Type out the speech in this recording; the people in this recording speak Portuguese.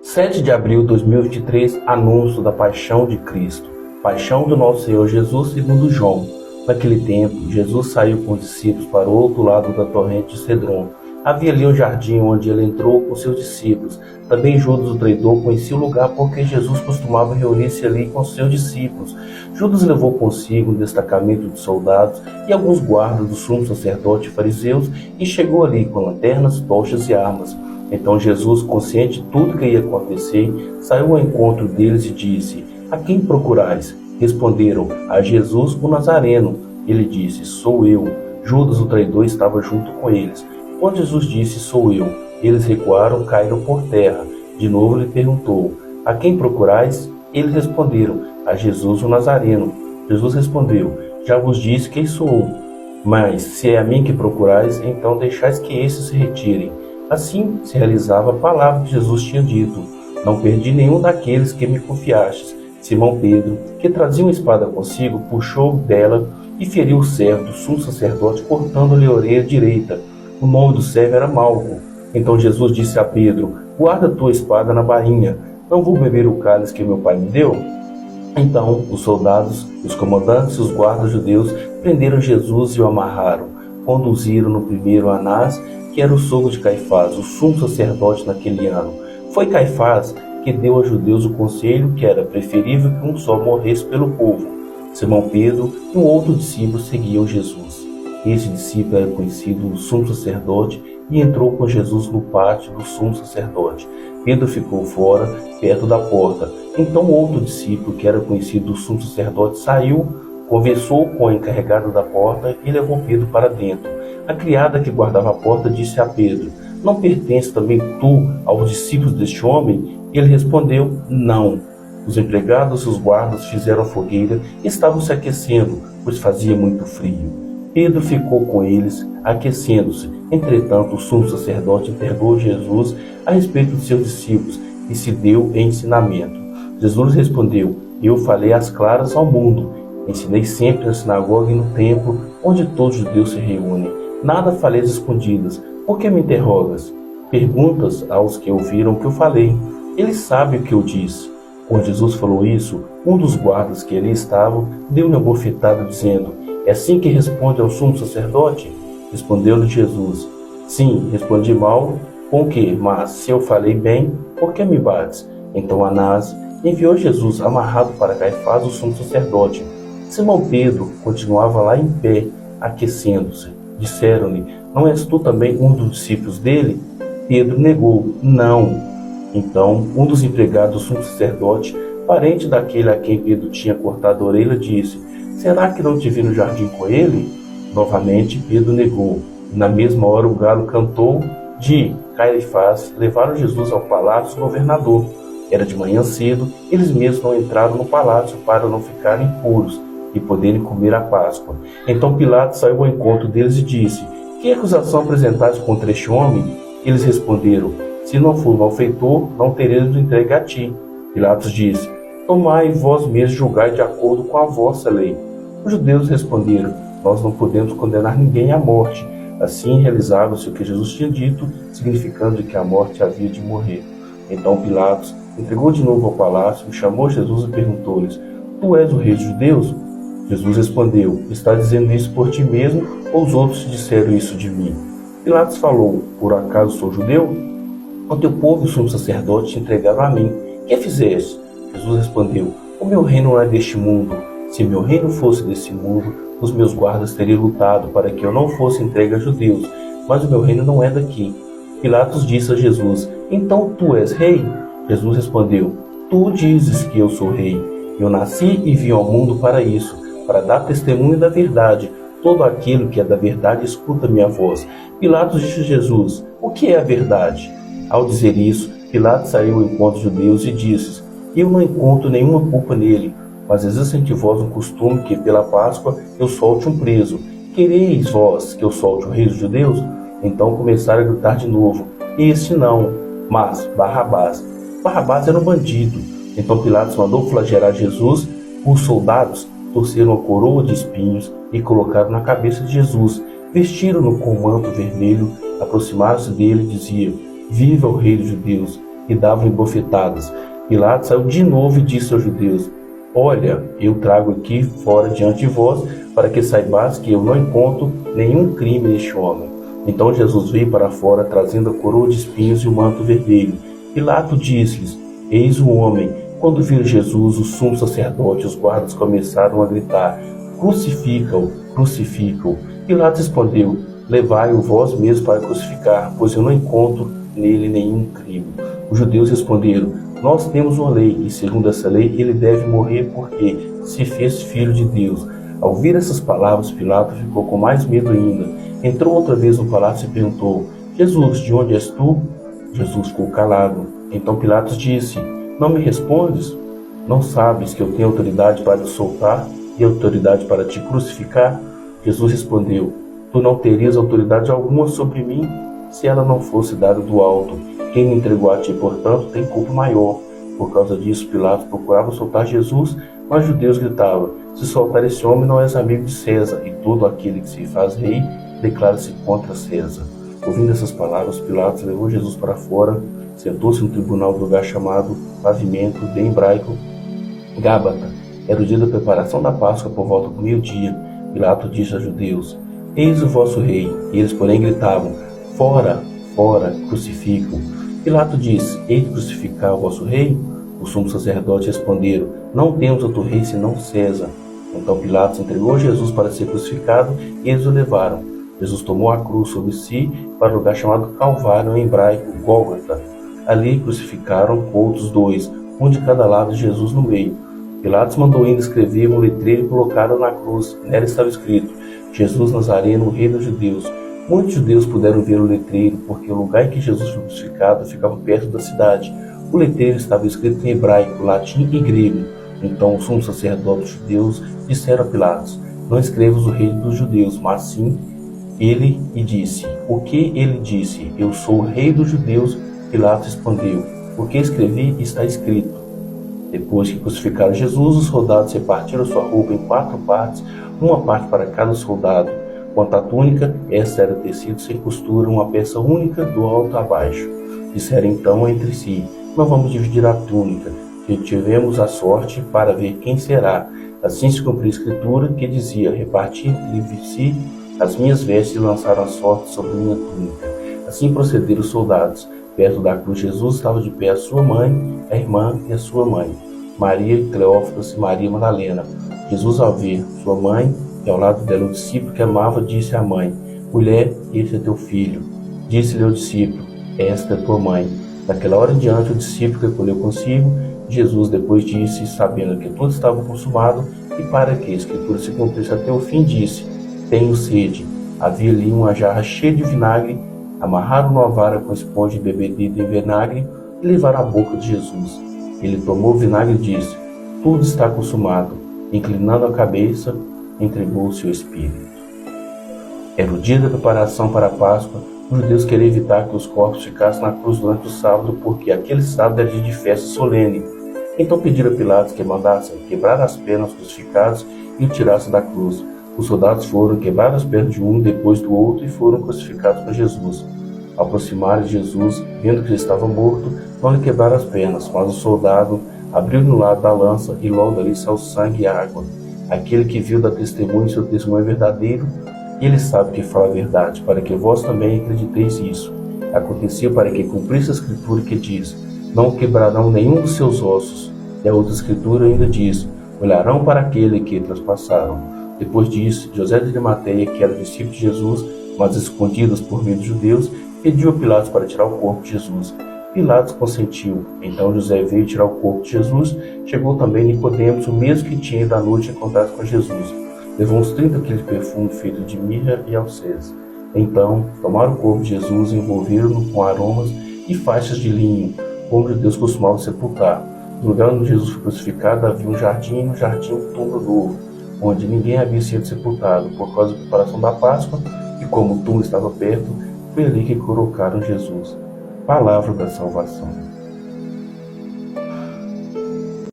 7 de abril de 2023, anúncio da paixão de Cristo. Paixão do nosso Senhor Jesus segundo João. Naquele tempo, Jesus saiu com os discípulos para o outro lado da torrente de Cedron. Havia ali um jardim onde ele entrou com seus discípulos. Também Judas, o traidor, conhecia o lugar porque Jesus costumava reunir-se ali com seus discípulos. Judas levou consigo um destacamento de soldados e alguns guardas do sumo sacerdote e fariseus e chegou ali com lanternas, tochas e armas. Então Jesus, consciente de tudo que ia acontecer, saiu ao encontro deles e disse: "A quem procurais?" Responderam: "A Jesus, o Nazareno." Ele disse: "Sou eu." Judas, o traidor, estava junto com eles. Quando Jesus disse: "Sou eu", eles recuaram, caíram por terra. De novo lhe perguntou: "A quem procurais?" Eles responderam: "A Jesus, o Nazareno." Jesus respondeu: "Já vos disse quem sou. Mas se é a mim que procurais, então deixais que esses se retirem." Assim se realizava a palavra que Jesus tinha dito: "Não perdi nenhum daqueles que me confiastes." Simão Pedro, que trazia uma espada consigo, puxou dela e feriu o servo do sumo sacerdote, cortando-lhe a orelha direita. O nome do servo era Malco. Então Jesus disse a Pedro: "Guarda tua espada na bainha. Não vou beber o cálice que meu pai me deu?" Então os soldados, os comandantes e os guardas judeus prenderam Jesus e o amarraram. Conduziram-no primeiro a Anás, que era o sogro de Caifás, o sumo sacerdote naquele ano. Foi Caifás que deu aos judeus o conselho que era preferível que um só morresse pelo povo. Simão Pedro e um outro discípulo seguiam Jesus. Esse discípulo era conhecido do sumo sacerdote e entrou com Jesus no pátio do sumo sacerdote. Pedro ficou fora, perto da porta. Então outro discípulo, que era conhecido do sumo sacerdote, saiu, conversou com o encarregado da porta e levou Pedro para dentro. A criada que guardava a porta disse a Pedro: "Não pertence também tu aos discípulos deste homem?" Ele respondeu: "Não." Os empregados e os guardas fizeram a fogueira e estavam se aquecendo, pois fazia muito frio. Pedro ficou com eles, aquecendo-se. Entretanto, o sumo sacerdote interrogou Jesus a respeito de seus discípulos e se deu em ensinamento. Jesus respondeu: "Eu falei às claras ao mundo. Ensinei sempre na sinagoga e no templo, onde todos os judeus se reúnem. Nada falei às escondidas. Por que me interrogas? Perguntas aos que ouviram o que eu falei. Eles sabem o que eu disse." Quando Jesus falou isso, um dos guardas que ali estavam deu-lhe uma bofetada, dizendo: "É assim que responde ao sumo sacerdote?" Respondeu-lhe Jesus: "Sim, respondi mal. Com o quê? Mas se eu falei bem, por que me bates?" Então Anás enviou Jesus amarrado para Caifás, o sumo sacerdote. Simão Pedro continuava lá em pé, aquecendo-se. Disseram-lhe: "Não és tu também um dos discípulos dele?" Pedro negou: "Não." Então um dos empregados do sumo sacerdote, parente daquele a quem Pedro tinha cortado a orelha, disse: "Será que não te vi no jardim com ele?" Novamente Pedro negou. Na mesma hora o galo cantou. De Caifás levaram Jesus ao palácio do governador. Era de manhã cedo, eles mesmos não entraram no palácio para não ficarem impuros e poderem comer a Páscoa. Então Pilatos saiu ao encontro deles e disse: "Que acusação apresentaste contra este homem?" Eles responderam: "Se não for malfeitor, não teremos entregue a ti." Pilatos disse: "Tomai vós mesmos julgai de acordo com a vossa lei." Os judeus responderam: "Nós não podemos condenar ninguém à morte." Assim realizava-se o que Jesus tinha dito, significando que a morte havia de morrer. Então Pilatos entregou de novo ao palácio, chamou Jesus e perguntou-lhes: "Tu és o rei dos judeus?" Jesus respondeu: "Está dizendo isso por ti mesmo, ou os outros disseram isso de mim?" Pilatos falou: "Por acaso sou judeu? O teu povo e o sumo sacerdote te entregaram a mim. Que fizeste?" Jesus respondeu: "O meu reino não é deste mundo. Se meu reino fosse desse mundo, os meus guardas teriam lutado para que eu não fosse entregue a judeus, mas o meu reino não é daqui." Pilatos disse a Jesus: "Então tu és rei?" Jesus respondeu: "Tu dizes que eu sou rei. Eu nasci e vim ao mundo para isso, para dar testemunho da verdade. Todo aquele que é da verdade escuta minha voz." Pilatos disse a Jesus: "O que é a verdade?" Ao dizer isso, Pilatos saiu ao encontro dos judeus e disse: "Eu não encontro nenhuma culpa nele, mas existe entre vós um costume que, pela Páscoa, eu solte um preso. Quereis vós que eu solte o rei dos judeus?" Então começaram a gritar de novo: "Este não, mas Barrabás." Barrabás era um bandido. Então Pilatos mandou flagelar Jesus. Os soldados torceram a coroa de espinhos e colocaram na cabeça de Jesus. Vestiram-no com um manto vermelho, aproximaram-se dele e diziam: "Viva o rei dos judeus!" e davam-lhe bofetadas. Pilatos saiu de novo e disse aos judeus: Olha, eu trago aqui fora diante de vós, para que saibais que eu não encontro nenhum crime neste homem. Então Jesus veio para fora, trazendo a coroa de espinhos e o manto vermelho. Pilatos disse-lhes: Eis o homem. Quando viram Jesus, o sumo sacerdote e os guardas começaram a gritar: Crucifica-o, crucifica-o. Pilatos respondeu: Levai-o vós mesmos para crucificar, pois eu não encontro nele nenhum crime. Os judeus responderam: Nós temos uma lei, e segundo essa lei ele deve morrer porque se fez filho de Deus. Ao ouvir essas palavras, Pilatos ficou com mais medo ainda. Entrou outra vez no palácio e perguntou: Jesus, de onde és tu? Jesus ficou calado. Então Pilatos disse: Não me respondes? Não sabes que eu tenho autoridade para te soltar e autoridade para te crucificar? Jesus respondeu: Tu não terias autoridade alguma sobre mim se ela não fosse dada do alto. Quem me entregou a ti, portanto, tem culpa maior. Por causa disso, Pilatos procurava soltar Jesus, mas os judeus gritavam: Se soltar esse homem, não és amigo de César, e todo aquele que se faz rei declara-se contra César. Ouvindo essas palavras, Pilatos levou Jesus para fora, sentou-se no tribunal do lugar chamado Pavimento, de hebraico, Gábata. Era o dia da preparação da Páscoa, por volta do meio-dia. Pilatos disse aos judeus: Eis o vosso rei. E eles, porém, gritavam: Fora, fora, crucifica-o. Pilatos disse: Hei de crucificar o vosso rei? Os sumos sacerdotes responderam: Não temos outro rei senão César. Então Pilatos entregou Jesus para ser crucificado e eles o levaram. Jesus tomou a cruz sobre si para o lugar chamado Calvário, em hebraico, Gólgota. Ali crucificaram outros dois, um de cada lado de Jesus no meio. Pilatos mandou ainda escrever um letreiro e colocaram na cruz. Nela estava escrito: Jesus Nazareno, Rei dos Judeus. Muitos judeus puderam ver o letreiro, porque o lugar em que Jesus foi crucificado ficava perto da cidade. O letreiro estava escrito em hebraico, latim e grego. Então os sumos sacerdotes judeus disseram a Pilatos: Não escrevas o Rei dos Judeus, mas sim ele, e disse: O que ele disse? Eu sou o Rei dos Judeus. Pilatos respondeu: O que escrevi está escrito. Depois que crucificaram Jesus, os soldados repartiram sua roupa em 4 partes, uma parte para cada soldado. Quanto à túnica, essa era tecido sem costura, uma peça única do alto a baixo. Disseram então entre si: Não vamos dividir a túnica, que tivemos a sorte para ver quem será. Assim se cumpriu a escritura que dizia: Reparti entre si as minhas vestes e lançaram a sorte sobre minha túnica. Assim procederam os soldados. Perto da cruz de Jesus estava de pé a sua mãe, a irmã e a sua mãe, Maria, Cleófas e Maria Madalena. Jesus, ao ver sua mãe e ao lado dela o discípulo que amava, disse à mãe: Mulher, este é teu filho. Disse-lhe ao discípulo: Esta é tua mãe. Daquela hora em diante o discípulo recolheu consigo. Jesus depois disse, sabendo que tudo estava consumado, e para que a escritura se cumprisse até o fim, disse: Tenho sede. Havia ali uma jarra cheia de vinagre. Amarraram uma vara com esponja embebedida em vinagre e levaram à boca de Jesus. Ele tomou o vinagre e disse: Tudo está consumado. Inclinando a cabeça, entregou o seu espírito. Era o dia da preparação para a Páscoa. Os judeus queriam evitar que os corpos ficassem na cruz durante o sábado, porque aquele sábado era dia de festa solene. Então pediram a Pilatos que mandassem quebrar as pernas dos crucificados e o tirassem da cruz. Os soldados foram quebrar as pernas de um depois do outro e foram crucificados com Jesus. Ao aproximar de Jesus, vendo que ele estava morto, não lhe quebraram as pernas, mas o soldado abriu no lado da lança e logo dali saiu sangue e água. Aquele que viu dá testemunho, seu testemunho é verdadeiro, e ele sabe que fala a verdade, para que vós também acrediteis isso. Aconteceu para que cumprisse a escritura que diz: Não quebrarão nenhum dos seus ossos. E a outra escritura ainda diz: Olharão para aquele que traspassaram. Depois disso, José de Arimateia, que era discípulo de Jesus, mas escondido por meio dos judeus, pediu a Pilatos para tirar o corpo de Jesus. Pilatos consentiu. Então José veio tirar o corpo de Jesus. Chegou também Nicodemos, o mesmo que tinha ido à noite encontrar com Jesus. Levou uns 30 quilos de perfume feito de mirra e alcés. Então tomaram o corpo de Jesus, envolveram-no com aromas e faixas de linho, como os judeus costumavam sepultar. No lugar onde Jesus foi crucificado havia um jardim, e no jardim um túmulo novo, onde ninguém havia sido sepultado, por causa da preparação da Páscoa, e como o túmulo estava perto, foi ali que colocaram Jesus. Palavra da salvação.